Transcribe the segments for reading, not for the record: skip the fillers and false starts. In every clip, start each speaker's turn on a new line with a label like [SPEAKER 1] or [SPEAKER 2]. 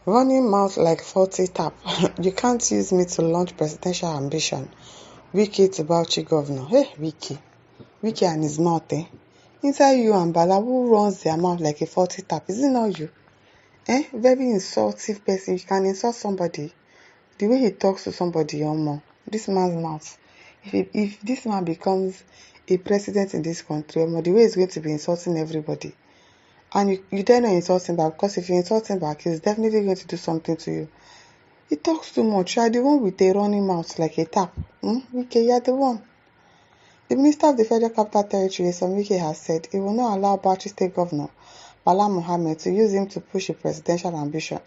[SPEAKER 1] Running mouth like faulty tap. You can't use me to launch presidential ambition. Wike to Bauchi governor. Hey, Wike. Wike and his mouth, eh? Inside you and Bala, who runs their mouth like a faulty tap? Is it not you? Very insultive person. You can insult somebody. The way he talks to somebody, this man's mouth. If this man becomes a president in this country, the way he's going to be insulting everybody. And you dare not insult him back, because if you insult him back, he's definitely going to do something to you. He talks too much. You are the one with a running mouth like a tap. Wike, you are the one. The Minister of the Federal Capital Territory, Wike, has said he will not allow Bauchi State Governor Bala Mohammed to use him to push a presidential ambition,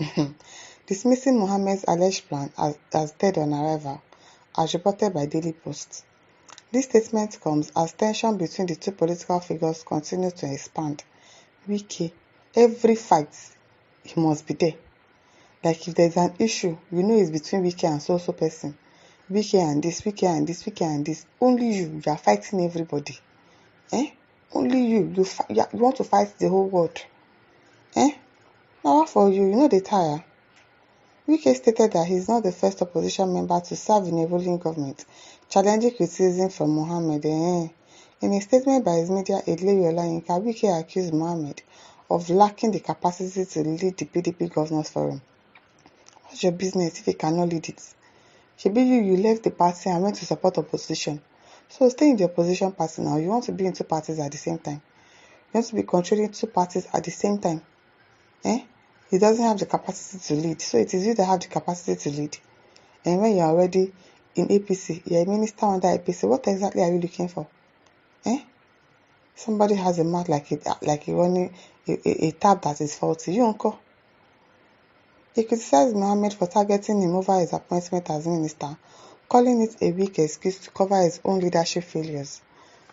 [SPEAKER 1] dismissing Mohammed's alleged plan as dead on arrival, as reported by Daily Post. This statement comes as tension between the two political figures continues to expand. Wike, every fight, he must be there. Like if there's an issue, it's between Wike and so person. Wike and this, Wike and this, Wike and this. Only you are fighting everybody. Only you. You want to fight the whole world. Now for you, they tire. Wike stated that he is not the first opposition member to serve in a ruling government, challenging criticism from Mohammed. In a statement by his media aide Larry Olayinka, Wike accused Mohammed of lacking the capacity to lead the PDP Governors Forum. What's your business if you cannot lead it? Shebi you left the party and went to support opposition. So stay in the opposition party now. You want to be in two parties at the same time. You want to be controlling two parties at the same time. He doesn't have the capacity to lead. So it is you that have the capacity to lead. And when you're already in APC, you're a minister under APC, what exactly are you looking for? Somebody has a mouth like running a tap that is faulty. You uncle. He criticized Mohammed for targeting him over his appointment as minister, calling it a weak excuse to cover his own leadership failures.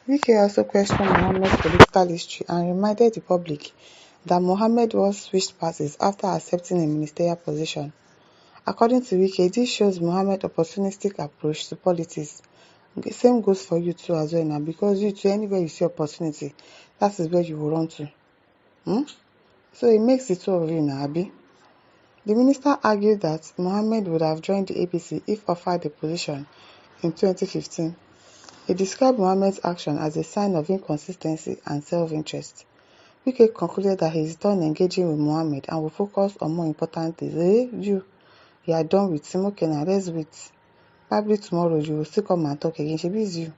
[SPEAKER 1] Wike also questioned Mohammed's political history and reminded the public that Mohammed once switched parties after accepting a ministerial position. According to Wike, this shows Mohammed's opportunistic approach to politics. The same goes for you too as well now, because you too, anywhere you see opportunity, that is where you will run to. So it makes the two of you now, Abi. The minister argued that Mohammed would have joined the APC if offered the position in 2015. He described Mohammed's action as a sign of inconsistency and self-interest. Wike concluded that he is done engaging with Mohammed and will focus on more important things. You are done with him. Okay, now let's wait. Probably tomorrow you will still come and talk again. She is you.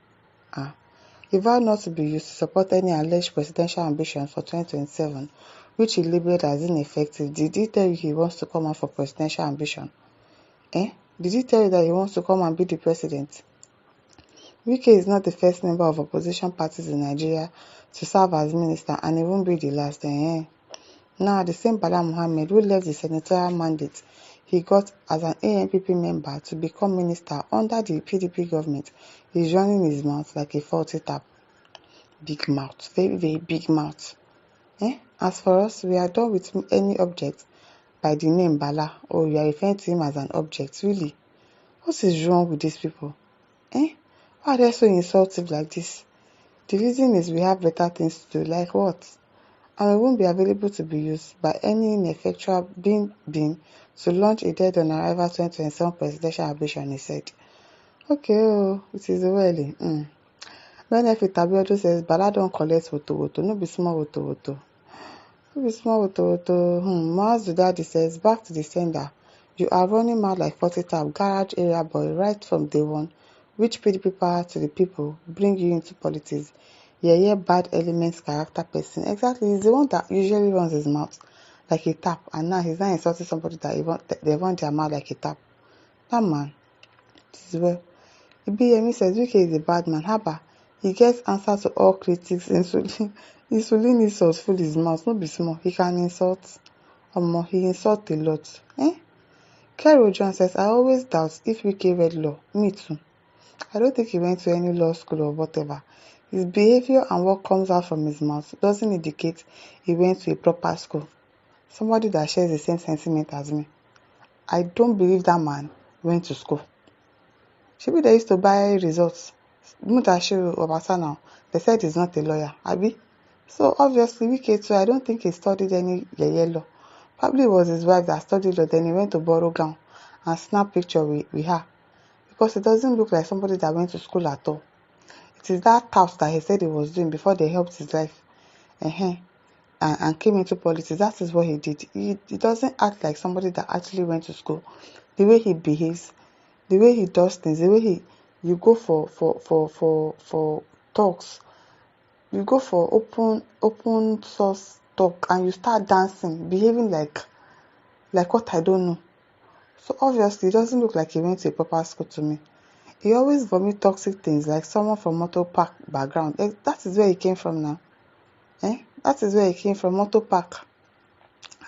[SPEAKER 1] He vowed not to be used to support any alleged presidential ambitions for 2027, which he labeled as ineffective. Did he tell you he wants to come out for presidential ambition? Did he tell you that he wants to come and be the president? Wike is not the first member of opposition parties in Nigeria to serve as minister, and he won't be the last. Now, the same Bala Mohammed, who left the senatorial mandate he got as an ANPP member to become minister under the PDP government, is running his mouth like a faulty tap. Big mouth, very, very big mouth. As for us, we are done with any object by the name Bala, or you are referring to him as an object. Really? What is wrong with these people? Why are they so insultive like this? The reason is we have better things to do, like what? And we won't be available to be used by any ineffectual being to launch a dead on arrival 2027 presidential ambition, he said. Okay, it is early. When F. Tabiodun says Bala don't collect woto, no be small woto. No be small woto. Maz Dudadi says, back to the sender. You are running mad like 40 tap garage area boy right from day one. Which PDP power to the people bring you into politics? Yeah, bad elements character person. Exactly, he's the one that usually runs his mouth like a tap, and now he's not insulting somebody that they want their mouth like a tap. That man, this is well. Ibiyemi says Wike is a bad man. Haba, he gets answer to all critics. Insulin insults full his mouth. No be small. He can insult. He insults a lot. Kero John says, I always doubt if Wike read law. Me too. I don't think he went to any law school or whatever. His behavior and what comes out from his mouth doesn't indicate he went to a proper school. Somebody that shares the same sentiment as me. I don't believe that man went to school. Maybe they used to buy results. Mutashiru Obasa now, they said he's not a lawyer, Abi. So obviously Wike too, I don't think he studied any law. Probably it was his wife that studied law, then he went to borrow gown and snap picture with her. Because it doesn't look like somebody that went to school at all. It is that task that he said he was doing before they helped his life. And came into politics. That is what he did. He doesn't act like somebody that actually went to school. The way he behaves, the way he does things, the way you go for talks, you go for open source talk, and you start dancing, behaving like what I don't know. So obviously, it doesn't look like he went to a proper school to me. He always vomit toxic things like someone from motor park background. That is where he came from now. That is where he came from, motor park.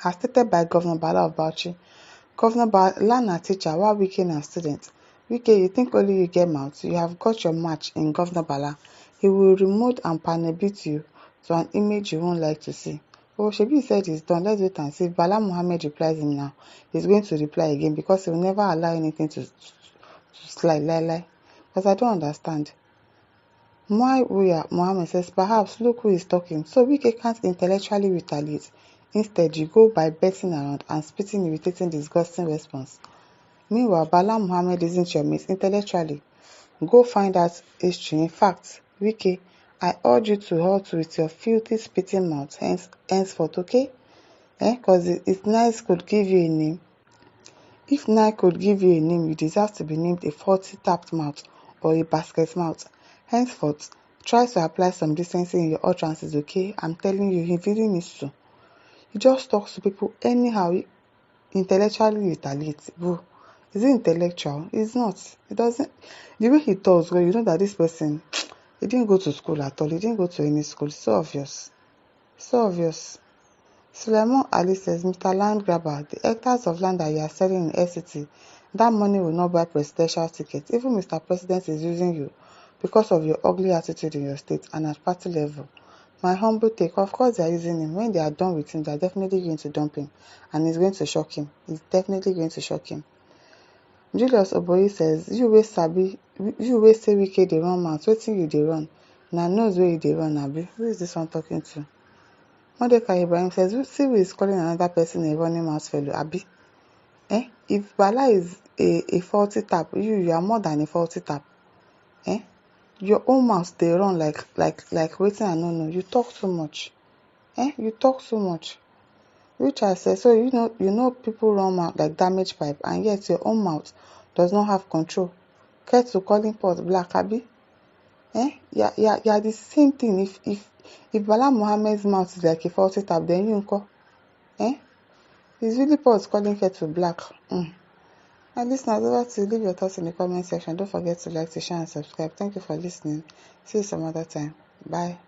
[SPEAKER 1] As stated by Governor Bala of Bauchi. Governor Bala na teacher, while Wike na student. Wike, you think only you get mouth? You have got your match in Governor Bala. He will remote and panel beat you to an image you won't like to see. Oh, Shebi said he's done. Let's wait and see. If Bala Muhammad replies him now, he's going to reply again because he will never allow anything to slide. Lie. Because I don't understand. Mohammed says, perhaps look who is talking. So Wike can't intellectually retaliate. Instead, you go by betting around and spitting irritating, disgusting response. Meanwhile, Bala Muhammad isn't your mate intellectually. Go find out history. In fact, Wike, I urge you to halt with your filthy spitting mouth henceforth, okay? Because if nice could give you a name, you deserve to be named a faulty tapped mouth or a basket mouth. Henceforth, try to apply some decency in your utterances, okay? I'm telling you, he really needs to. He just talks to people anyhow, intellectually retaliates. Boo. Is it intellectual? It's not. It doesn't. The way he talks, well, you know that this person, he didn't go to school at all. He didn't go to any school. It's so obvious. Suleiman Ali says, Mr. Land Grabber, the hectares of land that you are selling in FCT, that money will not buy presidential tickets. Even Mr. President is using you because of your ugly attitude in your state and at party level. My humble take, of course they are using him. When they are done with him, they are definitely going to dump him. And it's going to shock him. It's definitely going to shock him. Julius Oboyi says, you wey say Wike dey run mouth, wetin you dey run? Na nose wey you dey run, abi? Who is this one talking to? Mordecai Ibrahim says, see who is calling another person a running mouth fellow, abi? If Bala is a faulty tap, you are more than a faulty tap. Your own mouth dey run like wetin I no know. You talk too much. You talk too much. Which I say, so you know people run mouth like damaged pipe, and yet your own mouth does not have control. Care to calling pot black, abi? Yeah, the same thing. If Bala Muhammad's mouth is like a faulty tap, then you nko. It's really pot calling kettle black. And listeners, over to leave your thoughts in the comment section. Don't forget to like, to share, and subscribe. Thank you for listening. See you some other time. Bye.